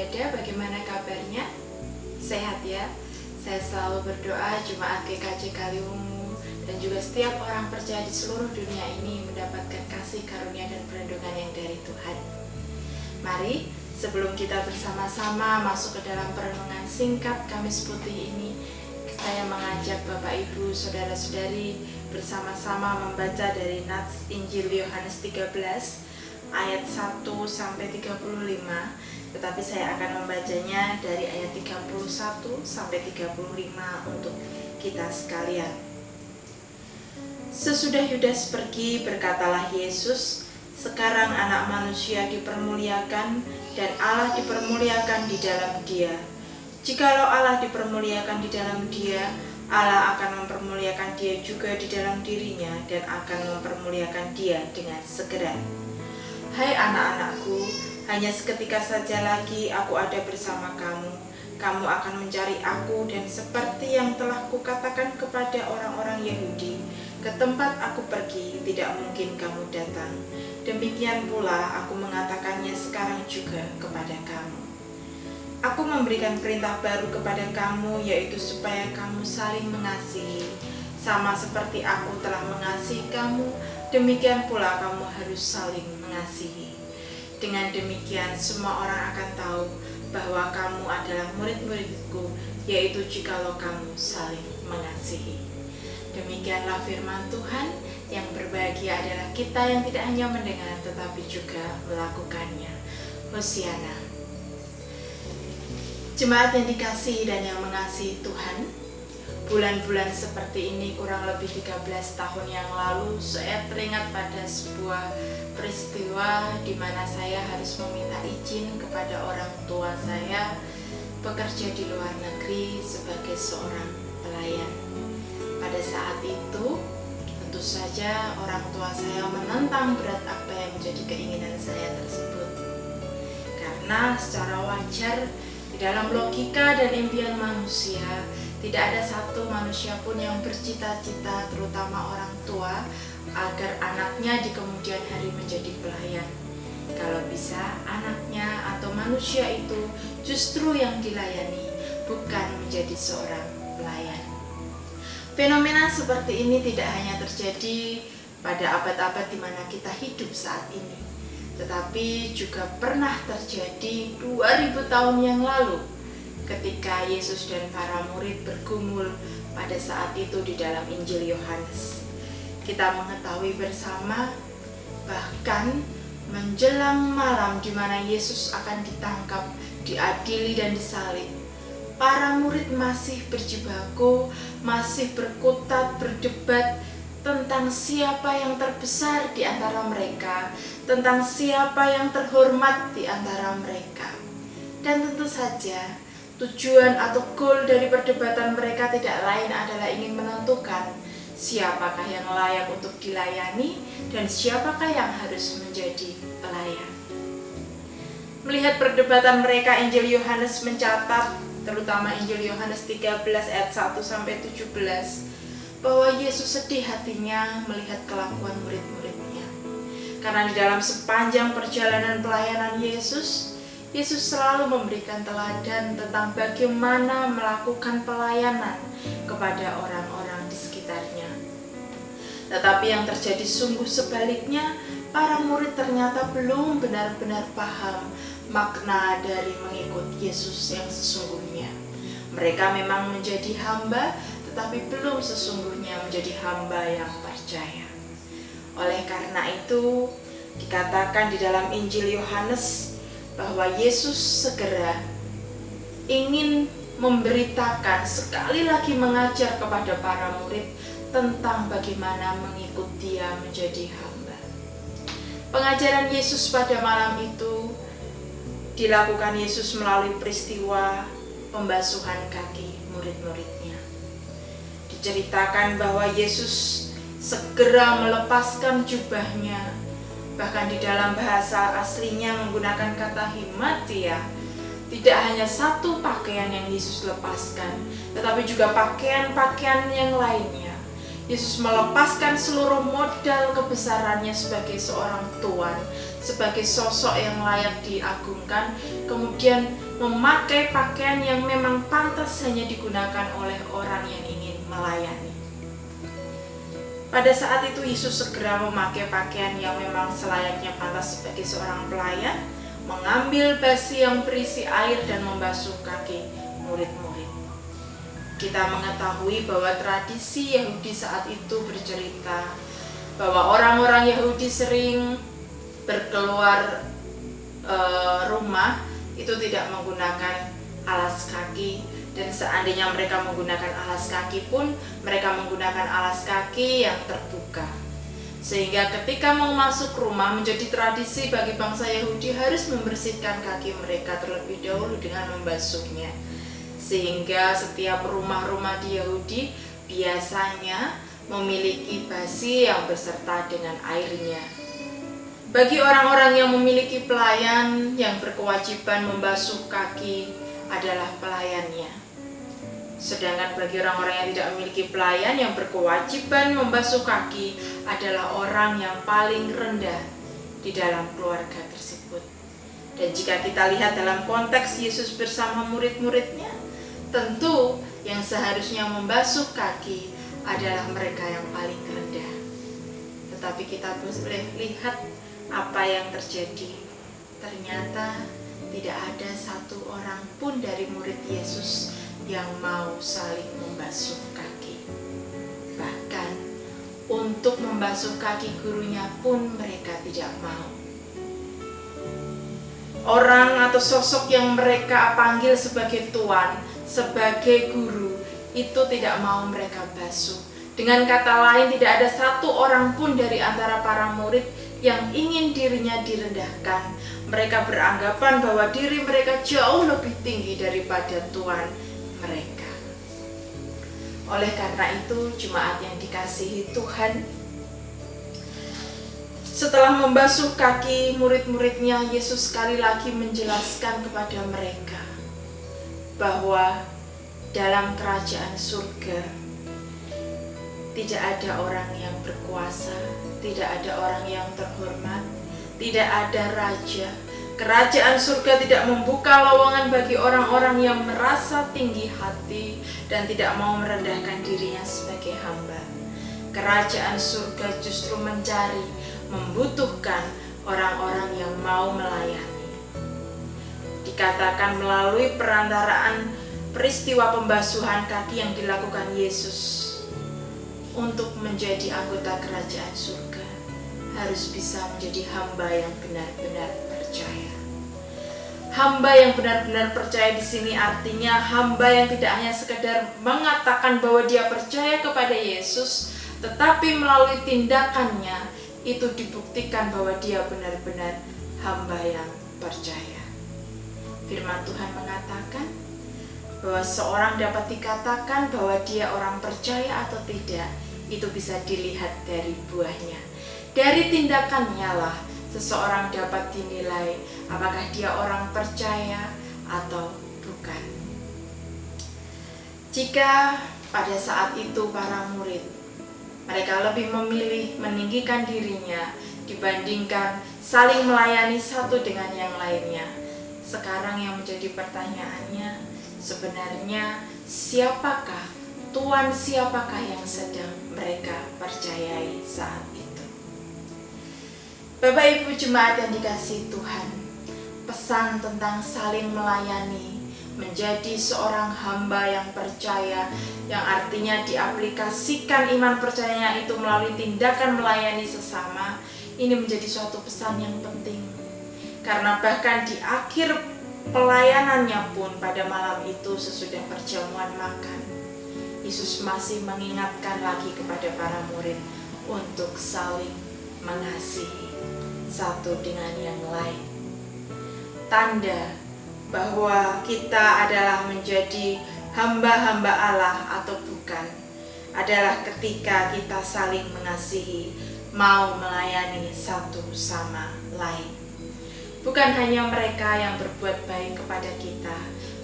berada, bagaimana kabarnya? Sehat ya? Saya selalu berdoa Jemaat GKJ Kaliwungu dan juga setiap orang percaya di seluruh dunia ini mendapatkan kasih karunia dan perlindungan yang dari Tuhan. Mari, sebelum kita bersama-sama masuk ke dalam perenungan singkat Kamis Putih ini, saya mengajak Bapak Ibu, Saudara-saudari bersama-sama membaca dari Nats Injil Yohanes 13 ayat 1 sampai 35, tetapi saya akan membacanya dari ayat 31 sampai 35 untuk kita sekalian. Sesudah Yudas pergi, berkatalah Yesus, "Sekarang Anak Manusia dipermuliakan dan Allah dipermuliakan di dalam Dia. Jikalau Allah dipermuliakan di dalam Dia, Allah akan mempermuliakan Dia juga di dalam dirinya dan akan mempermuliakan Dia dengan segera. Hai anak-anakku, hanya seketika saja lagi aku ada bersama kamu. Kamu akan mencari aku dan seperti yang telah kukatakan kepada orang-orang Yahudi, ke tempat aku pergi tidak mungkin kamu datang. Demikian pula aku mengatakannya sekarang juga kepada kamu. Aku memberikan perintah baru kepada kamu, yaitu supaya kamu saling mengasihi. Sama seperti aku telah mengasihi kamu, demikian pula kamu harus saling mengasihi. Dengan demikian semua orang akan tahu bahwa kamu adalah murid-muridku, yaitu jikalau kamu saling mengasihi." Demikianlah firman Tuhan. Yang berbahagia adalah kita yang tidak hanya mendengar tetapi juga melakukannya. Hosiana. Jemaat yang dikasihi dan yang mengasihi Tuhan, bulan-bulan seperti ini kurang lebih 13 tahun yang lalu saya teringat pada sebuah peristiwa di mana saya harus meminta izin kepada orang tua saya bekerja di luar negeri sebagai seorang pelayan. Pada saat itu tentu saja orang tua saya menentang berat apa yang menjadi keinginan saya tersebut. Karena secara wajar di dalam logika dan impian manusia, tidak ada satu manusia pun yang bercita-cita, terutama orang tua, agar anaknya di kemudian hari menjadi pelayan. Kalau bisa, anaknya atau manusia itu justru yang dilayani, bukan menjadi seorang pelayan. Fenomena seperti ini tidak hanya terjadi pada abad-abad di mana kita hidup saat ini, tetapi juga pernah terjadi 2000 tahun yang lalu ketika Yesus dan para murid bergumul pada saat itu di dalam Injil Yohanes. Kita mengetahui bersama bahkan menjelang malam di mana Yesus akan ditangkap, diadili dan disalib, para murid masih berjibaku, masih berkutat, berdebat tentang siapa yang terbesar di antara mereka, tentang siapa yang terhormat di antara mereka. Dan tentu saja tujuan atau goal dari perdebatan mereka tidak lain adalah ingin menentukan siapakah yang layak untuk dilayani dan siapakah yang harus menjadi pelayan. Melihat perdebatan mereka, Injil Yohanes mencatat, terutama Injil Yohanes 13 ayat 1 sampai 17, bahwa Yesus sedih hatinya melihat kelakuan murid-muridnya. Karena di dalam sepanjang perjalanan pelayanan Yesus selalu memberikan teladan tentang bagaimana melakukan pelayanan kepada orang-orang di sekitarnya. Tetapi yang terjadi sungguh sebaliknya, para murid ternyata belum benar-benar paham makna dari mengikut Yesus yang sesungguhnya. Mereka memang menjadi hamba, tetapi belum sesungguhnya menjadi hamba yang percaya. Oleh karena itu, dikatakan di dalam Injil Yohanes bahwa Yesus segera ingin memberitakan, sekali lagi mengajar kepada para murid tentang bagaimana mengikut Dia menjadi hamba. Pengajaran Yesus pada malam itu dilakukan Yesus melalui peristiwa pembasuhan kaki murid-muridnya. Diceritakan bahwa Yesus segera melepaskan jubahnya, bahkan di dalam bahasa aslinya menggunakan kata himatia. Tidak hanya satu pakaian yang Yesus lepaskan, tetapi juga pakaian-pakaian yang lainnya. Yesus melepaskan seluruh modal kebesarannya sebagai seorang tuan, sebagai sosok yang layak diagungkan, kemudian memakai pakaian yang memang pantas hanya digunakan oleh orang yang ingin melayani. Pada saat itu Yesus segera memakai pakaian yang memang selayaknya pantas sebagai seorang pelayan, mengambil basi yang berisi air dan membasuh kaki murid-murid. Kita mengetahui bahwa tradisi Yahudi saat itu bercerita bahwa orang-orang Yahudi sering berkeluar rumah itu tidak menggunakan alas kaki, dan seandainya mereka menggunakan alas kaki pun mereka menggunakan alas kaki yang terbuka, sehingga ketika mau masuk rumah menjadi tradisi bagi bangsa Yahudi harus membersihkan kaki mereka terlebih dahulu dengan membasuhnya, sehingga setiap rumah-rumah di Yahudi biasanya memiliki basi yang beserta dengan airnya. Bagi orang-orang yang memiliki pelayan yang berkewajiban membasuh kaki adalah pelayannya. Sedangkan bagi orang-orang yang tidak memiliki pelayan yang berkewajiban membasuh kaki adalah orang yang paling rendah di dalam keluarga tersebut. Dan jika kita lihat dalam konteks Yesus bersama murid-muridnya, tentu yang seharusnya membasuh kaki adalah mereka yang paling rendah. Tetapi kita boleh lihat apa yang terjadi. Ternyata tidak ada satu orang pun dari murid Yesus yang mau saling membasuh kaki. Bahkan untuk membasuh kaki gurunya pun mereka tidak mau. Orang atau sosok yang mereka panggil sebagai tuan, sebagai guru, itu tidak mau mereka basuh. Dengan kata lain, tidak ada satu orang pun dari antara para murid yang ingin dirinya direndahkan. Mereka beranggapan bahwa diri mereka jauh lebih tinggi daripada Tuhan mereka. Oleh karena itu, jemaat yang dikasihi Tuhan, setelah membasuh kaki murid-muridnya, Yesus sekali lagi menjelaskan kepada mereka bahwa dalam kerajaan surga tidak ada orang yang berkuasa, tidak ada orang yang terhormat, tidak ada raja. Kerajaan surga tidak membuka lowongan bagi orang-orang yang merasa tinggi hati dan tidak mau merendahkan dirinya sebagai hamba. Kerajaan surga justru mencari, membutuhkan orang-orang yang mau melayani. Dikatakan melalui perantaraan peristiwa pembasuhan kaki yang dilakukan Yesus, untuk menjadi anggota kerajaan surga harus bisa menjadi hamba yang benar-benar percaya. Hamba yang benar-benar percaya di sini artinya hamba yang tidak hanya sekedar mengatakan bahwa dia percaya kepada Yesus, tetapi melalui tindakannya itu dibuktikan bahwa dia benar-benar hamba yang percaya. Firman Tuhan mengatakan bahwa seorang dapat dikatakan bahwa dia orang percaya atau tidak, itu bisa dilihat dari buahnya. Dari tindakannya lah seseorang dapat dinilai apakah dia orang percaya atau bukan. Jika pada saat itu para murid, mereka lebih memilih meninggikan dirinya dibandingkan saling melayani satu dengan yang lainnya, sekarang yang menjadi pertanyaannya, sebenarnya siapakah, Tuhan siapakah yang sedang mereka percayai saat itu? Bapak Ibu jemaat yang dikasihi Tuhan, pesan tentang saling melayani, menjadi seorang hamba yang percaya, yang artinya diaplikasikan iman percayanya itu melalui tindakan melayani sesama, ini menjadi suatu pesan yang penting. Karena bahkan di akhir pelayanannya pun pada malam itu sesudah perjamuan makan, Yesus masih mengingatkan lagi kepada para murid untuk saling mengasihi satu dengan yang lain. Tanda bahwa kita adalah menjadi hamba-hamba Allah atau bukan adalah ketika kita saling mengasihi, mau melayani satu sama lain. Bukan hanya mereka yang berbuat baik kepada kita,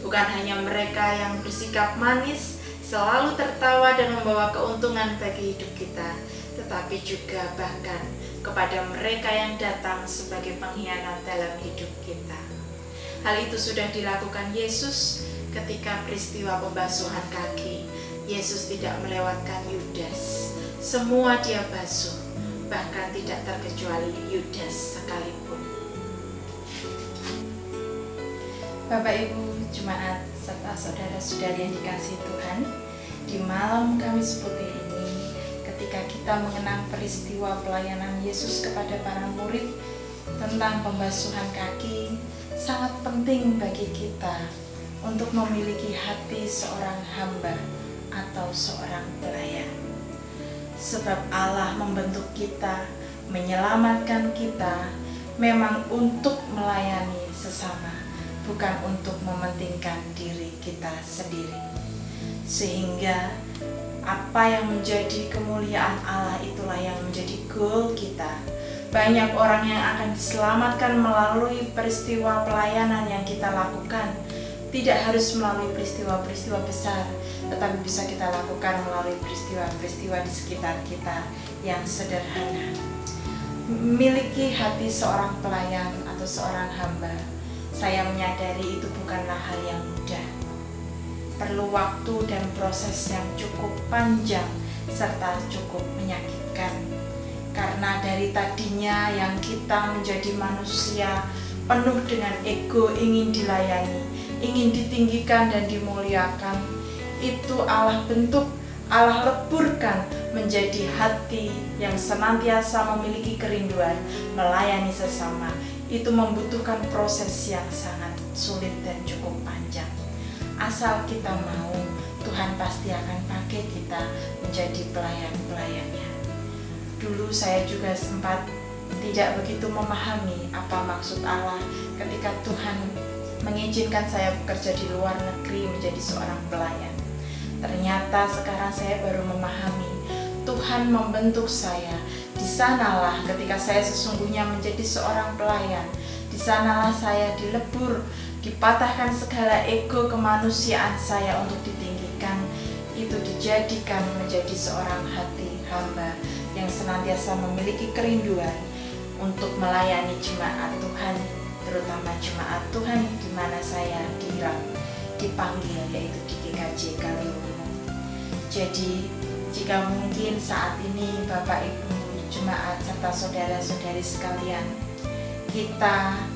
bukan hanya mereka yang bersikap manis, selalu tertawa dan membawa keuntungan bagi hidup kita, tetapi juga bahkan kepada mereka yang datang sebagai pengkhianat dalam hidup kita. Hal itu sudah dilakukan Yesus ketika peristiwa pembasuhan kaki. Yesus tidak melewatkan Yudas. Semua dia basuh, bahkan tidak terkecuali Yudas sekalipun. Bapak Ibu Jemaat serta saudara-saudari yang dikasihi Tuhan, di malam Kamis Putih ini, ketika kita mengenang peristiwa pelayanan Yesus kepada para murid tentang pembasuhan kaki, sangat penting bagi kita untuk memiliki hati seorang hamba atau seorang pelayan. Sebab Allah membentuk kita, menyelamatkan kita, memang untuk melayani sesama, bukan untuk mementingkan diri kita sendiri. Sehingga apa yang menjadi kemuliaan Allah itulah yang menjadi goal kita. Banyak orang yang akan diselamatkan melalui peristiwa pelayanan yang kita lakukan. Tidak harus melalui peristiwa-peristiwa besar, tetapi bisa kita lakukan melalui peristiwa-peristiwa di sekitar kita yang sederhana. Memiliki hati seorang pelayan atau seorang hamba, saya menyadari itu bukanlah hal yang mudah. Perlu waktu dan proses yang cukup panjang serta cukup menyakitkan. Karena dari tadinya yang kita menjadi manusia penuh dengan ego, ingin dilayani, ingin ditinggikan dan dimuliakan, itu Allah bentuk, Allah leburkan menjadi hati yang senantiasa memiliki kerinduan melayani sesama. Itu membutuhkan proses yang sangat sulit dan cukup panjang. Asal kita mau, Tuhan pasti akan pakai kita menjadi pelayan-pelayannya. Dulu saya juga sempat tidak begitu memahami apa maksud Allah ketika Tuhan mengizinkan saya bekerja di luar negeri menjadi seorang pelayan. Ternyata sekarang saya baru memahami Tuhan membentuk saya. Di sanalah ketika saya sesungguhnya menjadi seorang pelayan, di sanalah saya dilebur, dipatahkan segala ego kemanusiaan saya untuk ditinggikan. Itu dijadikan menjadi seorang hati hamba yang senantiasa memiliki kerinduan untuk melayani jemaat Tuhan, terutama jemaat Tuhan di mana saya dipanggil, yaitu di GKJ Kaliwungu. Jadi jika mungkin saat ini Bapak Ibu jemaat serta saudara-saudari sekalian, kita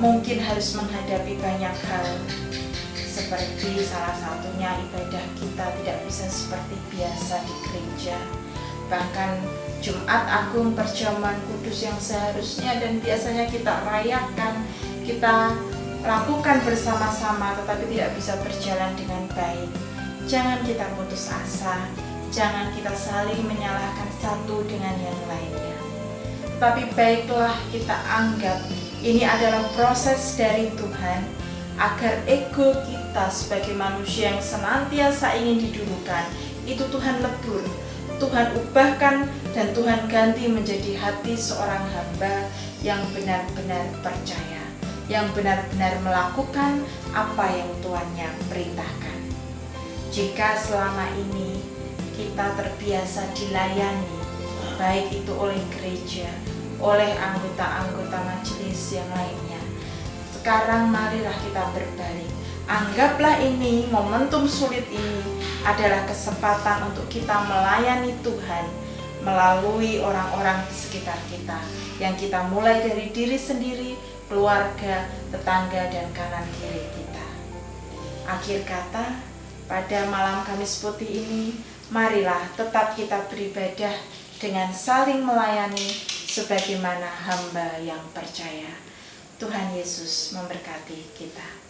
mungkin harus menghadapi banyak hal, seperti salah satunya ibadah kita tidak bisa seperti biasa di gereja. Bahkan Jumat Agung perjamuan kudus yang seharusnya dan biasanya kita rayakan, kita lakukan bersama-sama, tetapi tidak bisa berjalan dengan baik. Jangan kita putus asa, jangan kita saling menyalahkan satu dengan yang lainnya. Tapi baiklah kita anggap ini adalah proses dari Tuhan, agar ego kita sebagai manusia yang senantiasa ingin didulukan, itu Tuhan lebur, Tuhan ubahkan, dan Tuhan ganti menjadi hati seorang hamba yang benar-benar percaya, yang benar-benar melakukan apa yang Tuhannya perintahkan. Jika selama ini kita terbiasa dilayani, baik itu oleh gereja, oleh anggota-anggota majelis yang lainnya, sekarang marilah kita berbalik. Anggaplah ini, momentum sulit ini adalah kesempatan untuk kita melayani Tuhan melalui orang-orang di sekitar kita, yang kita mulai dari diri sendiri, keluarga, tetangga, dan kanan kiri kita. Akhir kata, pada malam Kamis Putih ini, marilah tetap kita beribadah dengan saling melayani sebagaimana hamba yang percaya. Tuhan Yesus memberkati kita.